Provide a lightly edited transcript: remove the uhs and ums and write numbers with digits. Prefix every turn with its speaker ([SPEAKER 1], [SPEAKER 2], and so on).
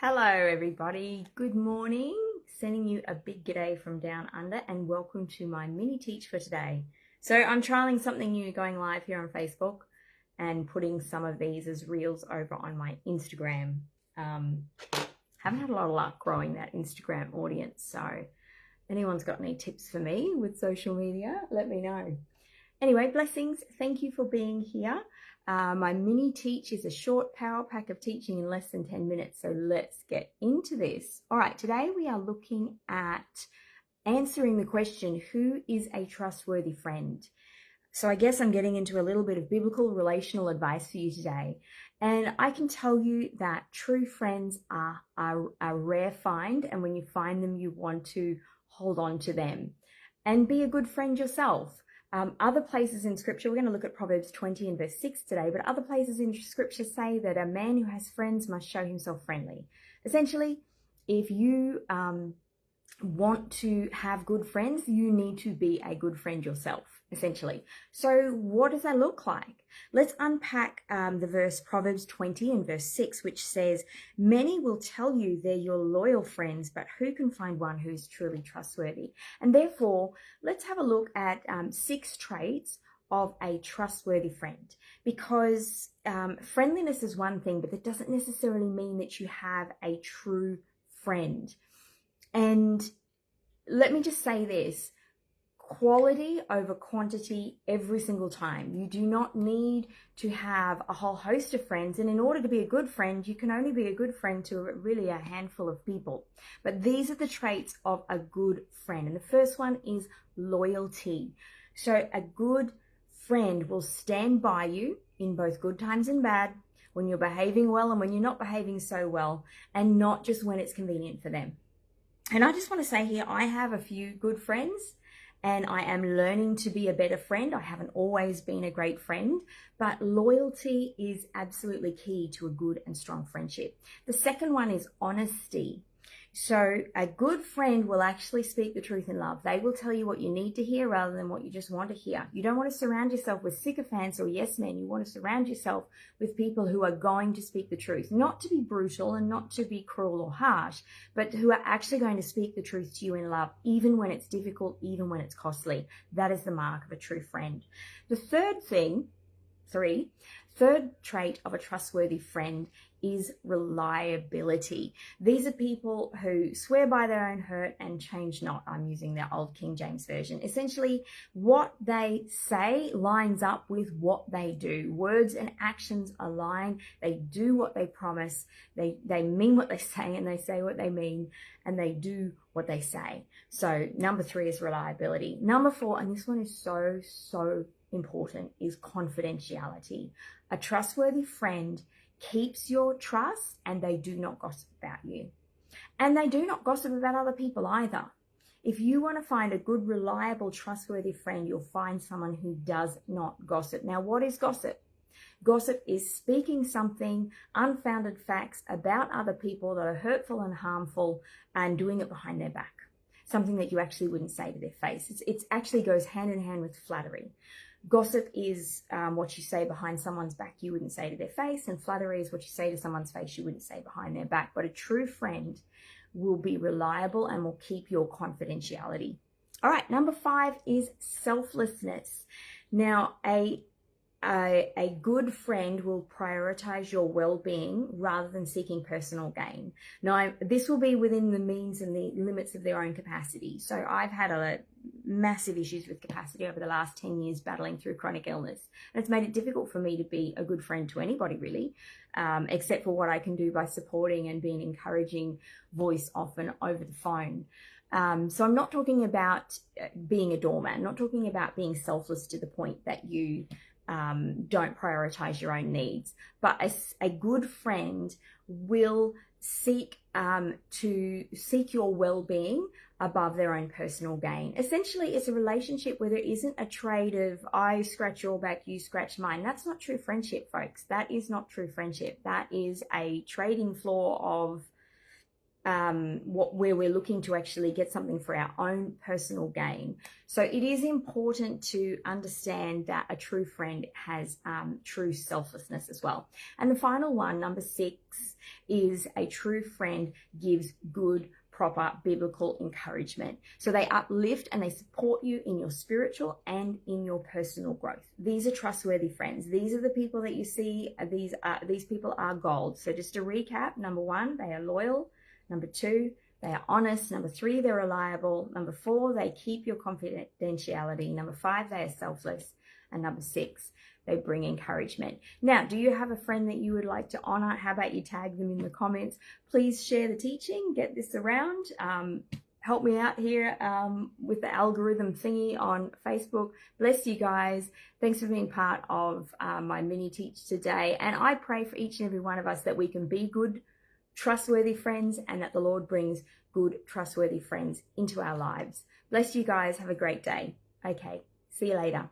[SPEAKER 1] Hello, everybody. Good morning. Sending you a big g'day from down under and welcome to my mini teach for today. So I'm trialing something new going live here on Facebook and putting some of these as reels over on my Instagram. Haven't had a lot of luck growing that Instagram audience. So anyone's got any tips for me with social media, let me know. Anyway, blessings. Thank you for being here. My mini teach is a short power pack of teaching in less than 10 minutes. So let's get into this. All right, today we are looking at answering the question, who is a trustworthy friend? So I guess I'm getting into a little bit of biblical relational advice for you today. And I can tell you that true friends are a rare find. And when you find them, you want to hold on to them and be a good friend yourself. Other places in scripture, we're going to look at Proverbs 20 and verse 6 today, but other places in scripture say that a man who has friends must show himself friendly. Essentially, if you want to have good friends, you need to be a good friend yourself, essentially. So what does that look like? Let's unpack the verse Proverbs 20 and verse 6, which says, "Many will tell you they're your loyal friends, but who can find one who is truly trustworthy?" And therefore, let's have a look at 6 traits of a trustworthy friend, because friendliness is one thing, but that doesn't necessarily mean that you have a true friend. And let me just say this, quality over quantity every single time. You do not need to have a whole host of friends. And in order to be a good friend, you can only be a good friend to really a handful of people. But these are the traits of a good friend. And the first one is loyalty. So a good friend will stand by you in both good times and bad, when you're behaving well and when you're not behaving so well, and not just when it's convenient for them. And I just want to say here, I have a few good friends and I am learning to be a better friend. I haven't always been a great friend, but loyalty is absolutely key to a good and strong friendship. The second one is honesty. So a good friend will actually speak the truth in love. They will tell you what you need to hear rather than what you just want to hear. You don't want to surround yourself with sycophants or yes men. You want to surround yourself with people who are going to speak the truth, not to be brutal and not to be cruel or harsh, but who are actually going to speak the truth to you in love, even when it's difficult, even when it's costly. That is the mark of a true friend. The third trait of a trustworthy friend is reliability. These are people who swear by their own hurt and change not. I'm using the old King James Version. Essentially, what they say lines up with what they do. Words and actions align. They do what they promise. They mean what they say, and they say what they mean, and they do what they say. So number 3 is reliability. Number 4, and this one is so important, is confidentiality. A trustworthy friend keeps your trust, and they do not gossip about you. And they do not gossip about other people either. If you want to find a good, reliable, trustworthy friend, you'll find someone who does not gossip. Now, what is gossip? Gossip is speaking something, unfounded facts about other people that are hurtful and harmful, and doing it behind their back. Something that you actually wouldn't say to their face. It actually goes hand in hand with flattery. Gossip is what you say behind someone's back you wouldn't say to their face, and flattery is what you say to someone's face you wouldn't say behind their back. But a true friend will be reliable and will keep your confidentiality. All right, number 5 is selflessness. Now, a good friend will prioritize your well-being rather than seeking personal gain. Now, this will be within the means and the limits of their own capacity. So I've had massive issues with capacity over the last 10 years battling through chronic illness. And it's made it difficult for me to be a good friend to anybody, really, except for what I can do by supporting and being an encouraging voice often over the phone. So I'm not talking about being a doormat, not talking about being selfless to the point that you don't prioritize your own needs, but a good friend will seek your well-being above their own personal gain. Essentially, it's a relationship where there isn't a trade of I scratch your back, you scratch mine. That's not true friendship, folks. That is not true friendship. That is a trading floor of where we're looking to actually get something for our own personal gain. So it is important to understand that a true friend has true selflessness as well. And the final one, number 6, is a true friend gives good, proper biblical encouragement. So they uplift and they support you in your spiritual and in your personal growth. These are trustworthy friends. These are the people that you see. These people are gold. So just to recap, number 1, they are loyal. Number 2, they are honest. Number 3, they're reliable. Number 4, they keep your confidentiality. Number 5, they are selfless. And number 6, they bring encouragement. Now, do you have a friend that you would like to honor? How about you tag them in the comments? Please share the teaching, get this around. Help me out here with the algorithm thingy on Facebook. Bless you guys. Thanks for being part of my mini teach today. And I pray for each and every one of us that we can be good, trustworthy friends, and that the Lord brings good, trustworthy friends into our lives. Bless you guys. Have a great day. Okay, see you later.